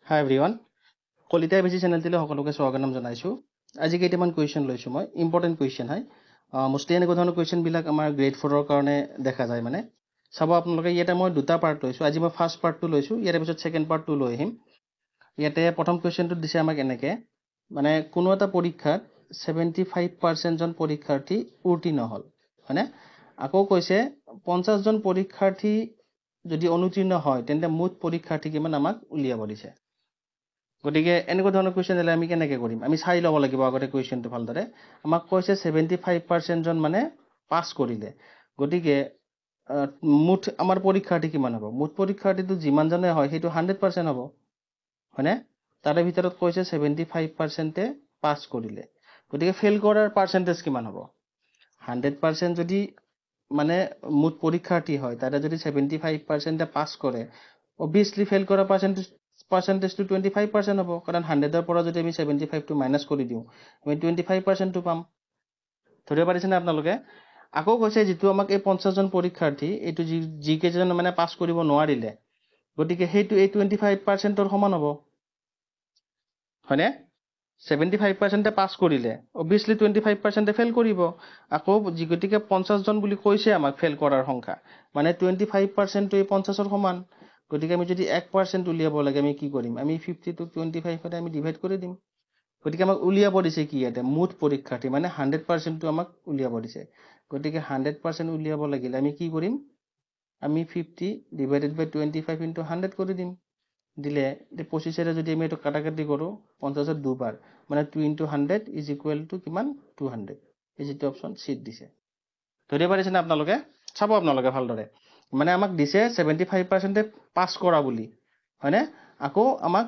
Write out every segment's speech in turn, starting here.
Hi everyone. Kalita বেছি চেনেলটিলৈ সকলোকে স্বাগতম জনাইছো। আজি কেইটামান কুৱেশ্যন লৈছো মই ইম্পৰ্টেণ্ট কুৱেশ্যন হয়। মোষ্টলি এনেকুৱা ধৰণৰ কুৱেশ্যনবিলাক আমাৰ গ্ৰেড 4ৰ কাৰণে দেখা যায় মানে। চাব আপোনালোকে ইয়াতে মই দুটা পাৰ্ট লৈছো। আজি মই ফাৰ্ষ্ট পাৰ্টটো লৈছো, ইয়াৰ পিছত সেকেন্ড পাৰ্টটো লৈ আহিম। ইয়াতে প্ৰথম কুৱেশ্যনটো দিছে আমাক এনেকে, মানে কোনো এটা পৰীক্ষাত 75% জন পৰীক্ষাৰ্থী উত্তীৰ্ণ হ'ল, হয়নে? আকৌ কৈছে 50 জন পৰীক্ষাৰ্থী যদি অনুত্তীৰ্ণ হয় তেন্তে মুঠ পৰীক্ষাৰ্থী কিমান আমাক উলিয়াব দিছে। গতিকে এনেকুৱা ধৰণৰ কুৱেশ্যন হ'লে আমি কেনেকৈ কৰিম? আমি চাই ল'ব লাগিব আগতে কুৱেশ্যনটো ভালদৰে। আমাক কৈছে 75% জন মানে পাছ কৰিলে। গতিকে মুঠ আমাৰ পৰীক্ষাৰ্থী কিমান হ'ব? মুঠ পৰীক্ষাৰ্থীটো যিমানজনে হয় সেইটো 100% হ'ব, হয়নে? তাৰে ভিতৰত কৈছে 75%-এ পাছ কৰিলে। গতিকে ফেইল কৰাৰ পাৰ্চেণ্টেজ কিমান হ'ব? 100% যদি মানে মুঠ পৰীক্ষাৰ্থী হয়, তাৰে যদি 75%-এ পাছ কৰে, অবভিয়াছলি ফেইল কৰাৰ পাৰ্চেণ্টেজটো 25% হ'ব, কাৰণ 100ৰ পৰা যদি আমি 75টো মাইনাছ কৰি দিওঁ আমি 25%টো পাম। ধৰিব পাৰিছেনে আপোনালোকে? আকৌ কৈছে যিটো আমাক এই 50 জন পৰীক্ষাৰ্থী এইটো যিকেইজন মানে পাছ কৰিব নোৱাৰিলে, গতিকে সেইটো এই 25%ৰ সমান হ'ব, হয়নে? 75%-এ পাছ কৰিলে, অবভিয়াছলি 25%-এ ফেইল কৰিব। আকৌ গতিকে 50 জন বুলি কৈছে আমাক ফেইল কৰাৰ সংখ্যা, মানে 25%টো এই 50ৰ সমান। গতিকে আমি যদি 1% উলিয়াব লাগে আমি কি কৰিম? আমি 50টোক 25ৰে আমি ডিভাইড কৰি দিম। গতিকে আমাক উলিয়াব দিছে কি ইয়াতে? মুঠ পৰীক্ষাৰ্থী, মানে 100%টো আমাক উলিয়াব দিছে। গতিকে 100% উলিয়াব লাগিলে আমি কি কৰিম? আমি 50 ডিভাইডেড বাই 25 ইনটু 100 কৰি দিম। দিলে 25ৰে যদি আমি এইটো কাটাকাটি কৰোঁ 50ৰ দুবাৰ, মানে 2 ইনটু 100 ইজ ইকুৱেল টু কিমান? 200। এই যিটো অপশ্যন চিট দিছে। ধৰিব পাৰিছেনে আপোনালোকে? চাব আপোনালোকে ভালদৰে। মানে আমাক দিছে 75%-এ পাছ কৰা বুলি, হয়নে? আকৌ আমাক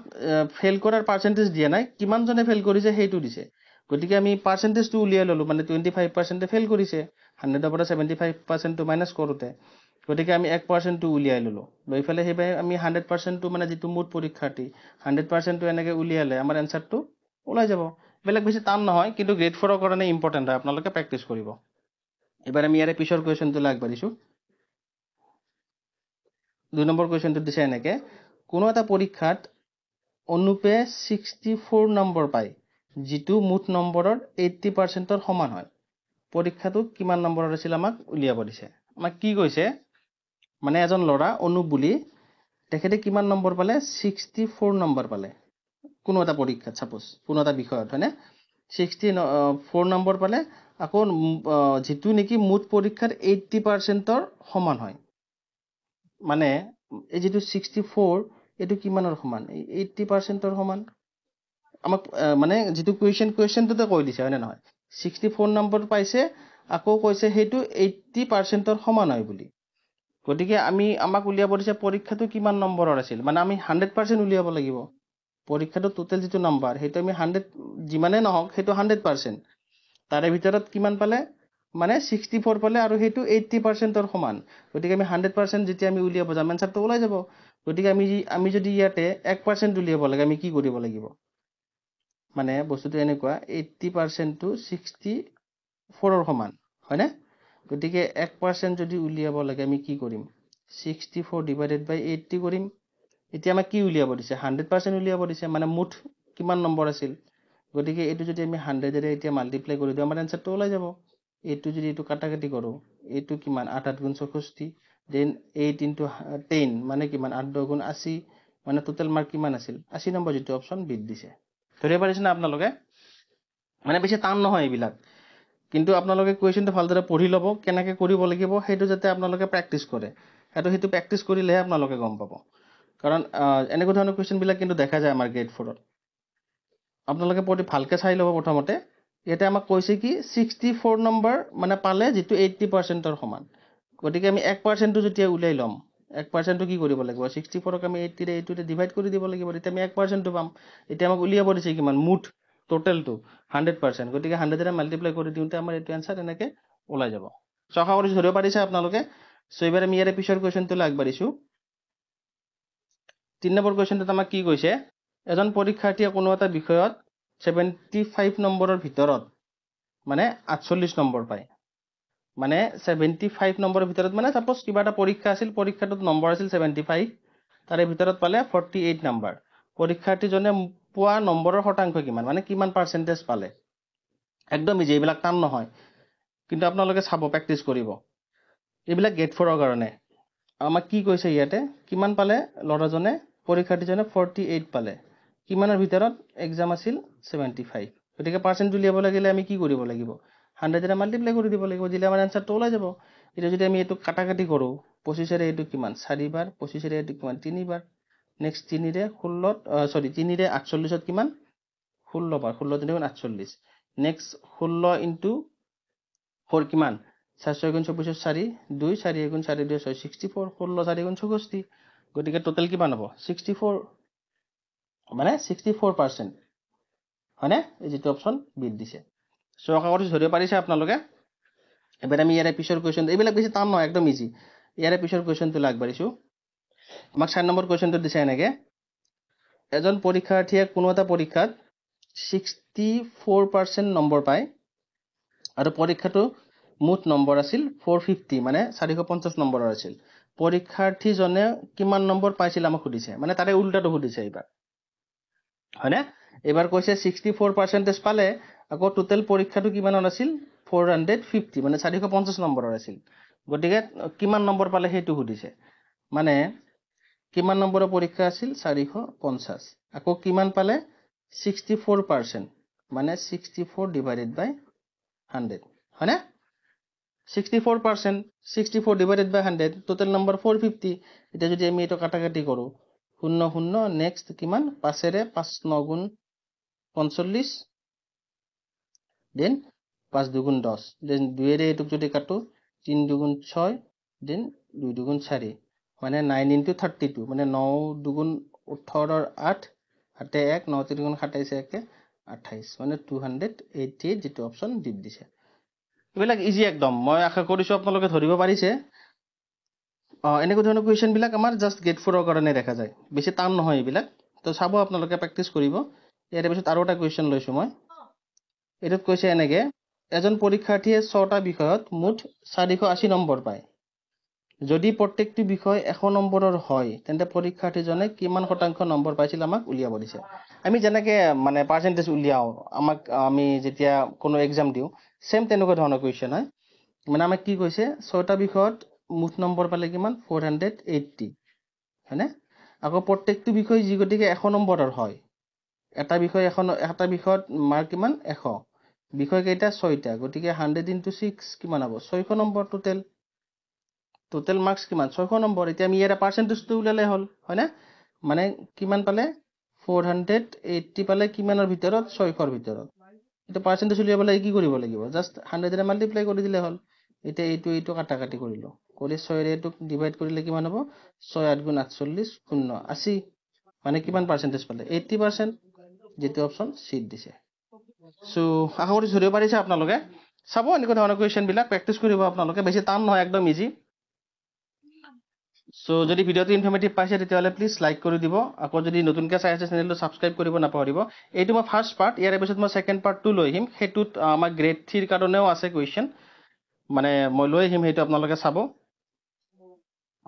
ফেইল কৰাৰ পাৰ্চেণ্টেজ দিয়া নাই, কিমানজনে ফেইল কৰিছে সেইটো দিছে। গতিকে আমি পাৰ্চেণ্টেজটো উলিয়াই ল'লোঁ, মানে 25%-এ ফেইল কৰিছে 100ৰ পৰা 75%টো মাইনাছ কৰোঁতে। গতিকে আমি 1%টো উলিয়াই ল'লোঁ। লৈ পেলাই সেইবাবে আমি 100%টো মানে যিটো মুঠ পৰীক্ষাৰ্থী 100%টো এনেকৈ উলিয়ালে আমাৰ এনচাৰটো ওলাই যাব। বেলেগ বেছি টান নহয়, কিন্তু গ্ৰেড 4ৰ কাৰণে ইম্পৰ্টেণ্ট হয়, আপোনালোকে প্ৰেক্টিছ কৰিব। এবাৰ আমি ইয়াৰে পিছৰ কুৱেশ্যনটোলৈ আগবাঢ়িছোঁ। 2 নম্বৰ কুৱেশ্যনটো দিছে এনেকৈ, কোনো এটা পৰীক্ষাত অনুপে 64 নম্বৰ পায়, যিটো মুঠ নম্বৰৰ 80%-ৰ সমান হয়। পৰীক্ষাটো কিমান নম্বৰৰ আছিল আমাক উলিয়াব দিছে। আমাক কি কৈছে? মানে এজন ল'ৰা অনুপ বুলি, তেখেতে কিমান নম্বৰ পালে? 64 নম্বৰ পালে কোনো এটা পৰীক্ষাত, ছাপ'জ কোনো এটা বিষয়ত, হয়নে? 64 নম্বৰ পালে। আকৌ যিটো নেকি মুঠ পৰীক্ষাৰ 80%-ৰ সমান হয়, মানে এই যিটো 64 এইটো কিমানৰ সমান? 80%-ৰ সমান। আমাক মানে যিটো কুৱেশ্যনটোতে কৈ দিছে, হয়নে নহয়? 64 নম্বৰ পাইছে, আকৌ কৈছে সেইটো 80%-ৰ সমান হয় বুলি। গতিকে আমাক উলিয়াব দিছে পৰীক্ষাটো কিমান নম্বৰৰ আছিল, মানে আমি 100% উলিয়াব লাগিব। পৰীক্ষাটো টোটেল যিটো নম্বৰ সেইটো আমি 100 যিমানেই নহওক সেইটো 100%। তাৰে ভিতৰত কিমান পালে? মানে 64 পালে, আৰু সেইটো 80%-ৰ সমান। গতিকে আমি 100% যেতিয়া আমি উলিয়াব যাম এনচাৰটো ওলাই যাব। গতিকে আমি যদি ইয়াতে 1% উলিয়াব লাগে আমি কি কৰিব লাগিব? মানে বস্তুটো এনেকুৱা, 80%টো 64-ৰ সমান, হয়নে? গতিকে 1% যদি উলিয়াব লাগে আমি কি কৰিম? 64 ডিভাইডেড বাই 80 কৰিম। এতিয়া আমাক কি উলিয়াব দিছে? 100% উলিয়াব দিছে, মানে মুঠ কিমান নম্বৰ আছিল। গতিকে এইটো যদি আমি 100ৰে এতিয়া মাল্টিপ্লাই কৰি দিওঁ আমাৰ এনচাৰটো ওলাই যাব। এইটো যদি এইটো কাটাকাটি কৰোঁ, এইটো কিমান? 8 গুণ 64, দেন 8 ইনটু 10 মানে কিমান? 8 গুণ 80, মানে টোটেল মাৰ্ক কিমান আছিল? 80 নম্বৰ, যিটো অপশ্যন বিত দিছে। ধৰিব পাৰিছেনে আপোনালোকে? মানে বেছি টান নহয় এইবিলাক, কিন্তু আপোনালোকে কুৱেশ্যনটো ভালদৰে পঢ়ি ল'ব, কেনেকৈ কৰিব লাগিব সেইটো যাতে আপোনালোকে প্ৰেক্টিছ কৰে। সেইটো প্ৰেক্টিছ কৰিলেহে আপোনালোকে গম পাব, কাৰণ এনেকুৱা ধৰণৰ কুৱেশ্যনবিলাক কিন্তু দেখা যায় আমাৰ গ্ৰেড 4-ত। আপোনালোকে ভালকৈ চাই ল'ব। প্ৰথমতে ইয়াতে আমাক কৈছে কি 64 নম্বৰ মানে পালে, যিটো 80%-ৰ সমান। গতিকে আমি 1%টো যেতিয়া উলিয়াই ল'ম, 1%টো কি কৰিব লাগিব? 64ক আমি 80ৰে ডিভাইড কৰি দিব লাগিব, তেতিয়া আমি 1%টো পাম। এতিয়া আমাক উলিয়াব দিছে কিমান? মুঠ টোটেলটো 100%। গতিকে 100ৰে মাল্টিপ্লাই কৰি দিওঁতে আমাৰ এইটো এনচাৰ এনেকৈ ওলাই যাব। চ' আশা কৰিছোঁ ধৰিব পাৰিছে আপোনালোকে। চ' এইবাৰ আমি ইয়াৰে পিছৰ কুৱেশ্যনটোলৈ আগবাঢ়িছোঁ। 3 নম্বৰ কুৱেশ্যনটোত আমাক কি কৈছে? এজন পৰীক্ষাৰ্থীয়ে কোনো এটা বিষয়ত 75 নম্বৰৰ ভিতৰত মানে 48 নম্বৰ পায়। মানে 75 নম্বৰৰ ভিতৰত, মানে ছাপ'জ কিবা এটা পৰীক্ষা আছিল, পৰীক্ষাটোত নম্বৰ আছিল 75, তাৰে ভিতৰত পালে 48 নম্বৰ। পৰীক্ষাৰ্থীজনে পোৱা নম্বৰৰ শতাংশ কিমান মানে কিমান পাৰ্চেন্টেজ পালে একদম ইজি এইবিলাক টান নহয় কিন্তু আপোনালোকে চাব প্ৰেক্টিছ কৰিব এইবিলাক গেট 4 ৰ কাৰণে আমাক কি কৈছে ইয়াতে কিমান পালে লৰাজনে পৰীক্ষাৰ্থীজনে 48 পালে কিমানৰ ভিতৰত এক্সাম আছিল 75 গতিকে পাৰ্চেন্ট উলিয়াব লাগিলে আমি কি কৰিব লাগিব 100 ৰে মাল্টিপ্লাই কৰি দিব লাগিব দিলে আমাৰ আনসাৰটো ওলাই যাব এটা যদি আমি এটো কাটাকাটি কৰো 25 ৰে এটো কিমান 4 বাৰ 25 ৰে এটো কিমান 3 বাৰ নেক্সট 3 ৰে 16 সৰি 3 ৰে 48 ত কিমান 16 বাৰ 16 3 48 নেক্সট 16 ইনটু 4 কিমান 4 6 গুণ 24 4 2 4 গুণ 4 2 6 64 16 4 গুণ 64 গতিকে টোটাল কিমান হ'ব 64 মানে 64% হয়নে এই যেটো অপচন বি দিছে সো আশা কৰিছো ধৰিব পাৰিছে আপোনালোকে এবাৰ আমি ইয়াৰে পিছৰ কোৱেশ্চন এইবিলাক বেছি টান নহয় একদম ইজি ইয়াৰে পিছৰ কোৱেশ্চনটো লাগবাৰিছো আমাক 4 নম্বৰ কোৱেশ্চনটো দিছে এনেকে এজন পৰীক্ষাৰ্থীয়ে কোনো এটা পৰীক্ষাত 64% নম্বৰ পায় আৰু পৰীক্ষাটো মুঠ নম্বৰ আছিল 450 মানে 450 নম্বৰৰ আছিল পৰীক্ষাৰ্থীজনে কিমান নম্বৰ পাইছিল আমাক সুধিছে মানে তাৰে উল্টাটো সুধিছে এইবাৰ হয়নে এবাৰ কৈছে 64% পালে আকৌ টোটাল পৰীক্ষাটো কিমানৰ আছিল 450 মানে 450 নম্বৰৰ আছিল গতিকে কিমান নম্বৰ পালে হেতু সুধিছে মানে কিমান নম্বৰৰ পৰীক্ষা আছিল 450 আকৌ কিমান পালে 64% মানে 64 divided by 100 হয়নে 64% 64 divided by 100 total number 450 এটা যদি আমি এটা কাটাকাটি কৰো 0 0 নেক্সট কিমান 5 ৰে 5 9 গুণ 45 দেন 5 দুগুণ 10 দেন 2 ৰে এটুক যদি কাটো 3 দুগুণ 6 দেন 2 দুগুণ 4 মানে 9 into 32 মানে 9 দুগুণ 18 ৰ 8 হাতে 1 9 3 গুণ 27 একে 28 মানে 288 যেটো অপচন ডি দিছে এইবিলাক ইজি একদম মই আশা কৰিছো আপোনালোকে ধৰিব পাৰিছে এনেকৈ ধৰণৰ কোৱেশ্চন বিলাক আমাৰ জাস্ট গেট 4 ৰ কাৰণে দেখা যায় বেছি টান নহয় এইবিলাক তো চাব আপোনালোকে প্ৰেক্টিছ কৰিব ইয়াৰ পিছত আৰু এটা কোৱেশ্চন লৈছো মই এটোত কৈছে এনেকে এজন পৰীক্ষাৰ্থীয়ে 6টা বিষয়ত মুঠ 480 নম্বৰ পায় যদি প্ৰত্যেকটো বিষয় 100 নম্বৰৰ হয় তেন্তে পৰীক্ষাৰ্থীজনে কিমান শতাংশ নম্বৰ পাইছিল আমাক উলিয়াব দিছে আমি যেনেকে মানে পাৰ্চেন্টেজ উলিয়াও আমাক আমি যেতিয়া কোনো এক্সাম দিও সেম তেনেকুৱা ধৰণৰ কোৱেশ্চন হয় মানে আমাক কি কৈছে 6টা বিষয়ত মুঠ নম্বৰ পালে কিমান 480 হয়নে আকৌ প্ৰত্যেকটো বিষয় যি গতিকে 100 নম্বৰৰ হয় এটা বিষয়ত মাৰ্ক কিমান 100 বিষয় কেইটা 6টা গতিকে 100 into 6 কিমান হ'ব 600 নম্বৰ টোটাল মাৰ্কস কিমান 600 নম্বৰ এতিয়া আমি ইয়াৰ পাৰ্চেন্টেজটো উলালে হল হয়নে মানে কিমান পালে 480 পালে কিমানৰ ভিতৰত 600 ৰ ভিতৰত এটা পাৰ্চেন্টেজ উলিয়াবলৈ কি কৰিব লাগিব জাস্ট 100 ৰে মাল্টিপ্লাই কৰি দিলে হল এতিয়া এইটো কাটাকাটি কৰিলো কৰি 6 ৰে এটো ডিভাইড কৰিলে কিমান হ'ব 6 8 গুণ 48 0 80 মানে কিমান পাৰ্চেন্টেজ পালে 80% যেটো অপচন সি দিছে সো আশা কৰি ধৰিব পাৰিছে আপোনালোকে চাব এনেকুৱা ধৰণৰ কোৱেশ্চন বিলাক প্ৰেক্টিছ কৰিব আপোনালোকে বেছি টান নহয় একদম ইজি সো যদি ভিডিওটো ইনফৰমেটিভ পাইছে তেতিয়াহলে প্লিজ লাইক কৰি দিব আকৌ যদি নতুনকৈ চাই আছে চেনেলটো সাবস্ক্ৰাইব কৰিব নাপাহৰিব এইটো মই ফাৰ্স্ট পাৰ্ট ইয়াৰ পিছত মই সেকেন্ড পাৰ্ট 2 লৈ আহিম হেতুত আমাৰ গ্ৰেড 3 ৰ কাৰণেও আছে কোৱেশ্চন মানে মই লৈ আহিম হেতু আপোনালোকে চাব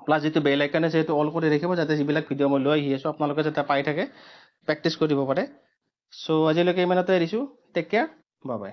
প্লাস যেটো বেল আইকন আছে হেতু অল কৰি ৰাখিব যাতে যিবিলাক ভিডিও মই লৈ আহি আছো আপোনালোকে যাতে পাই থাকে প্ৰেক্টিছ কৰিব পাৰে সো আজিলৈকে ইমানতে এৰিছো টেক কেয়াৰ বাই বাই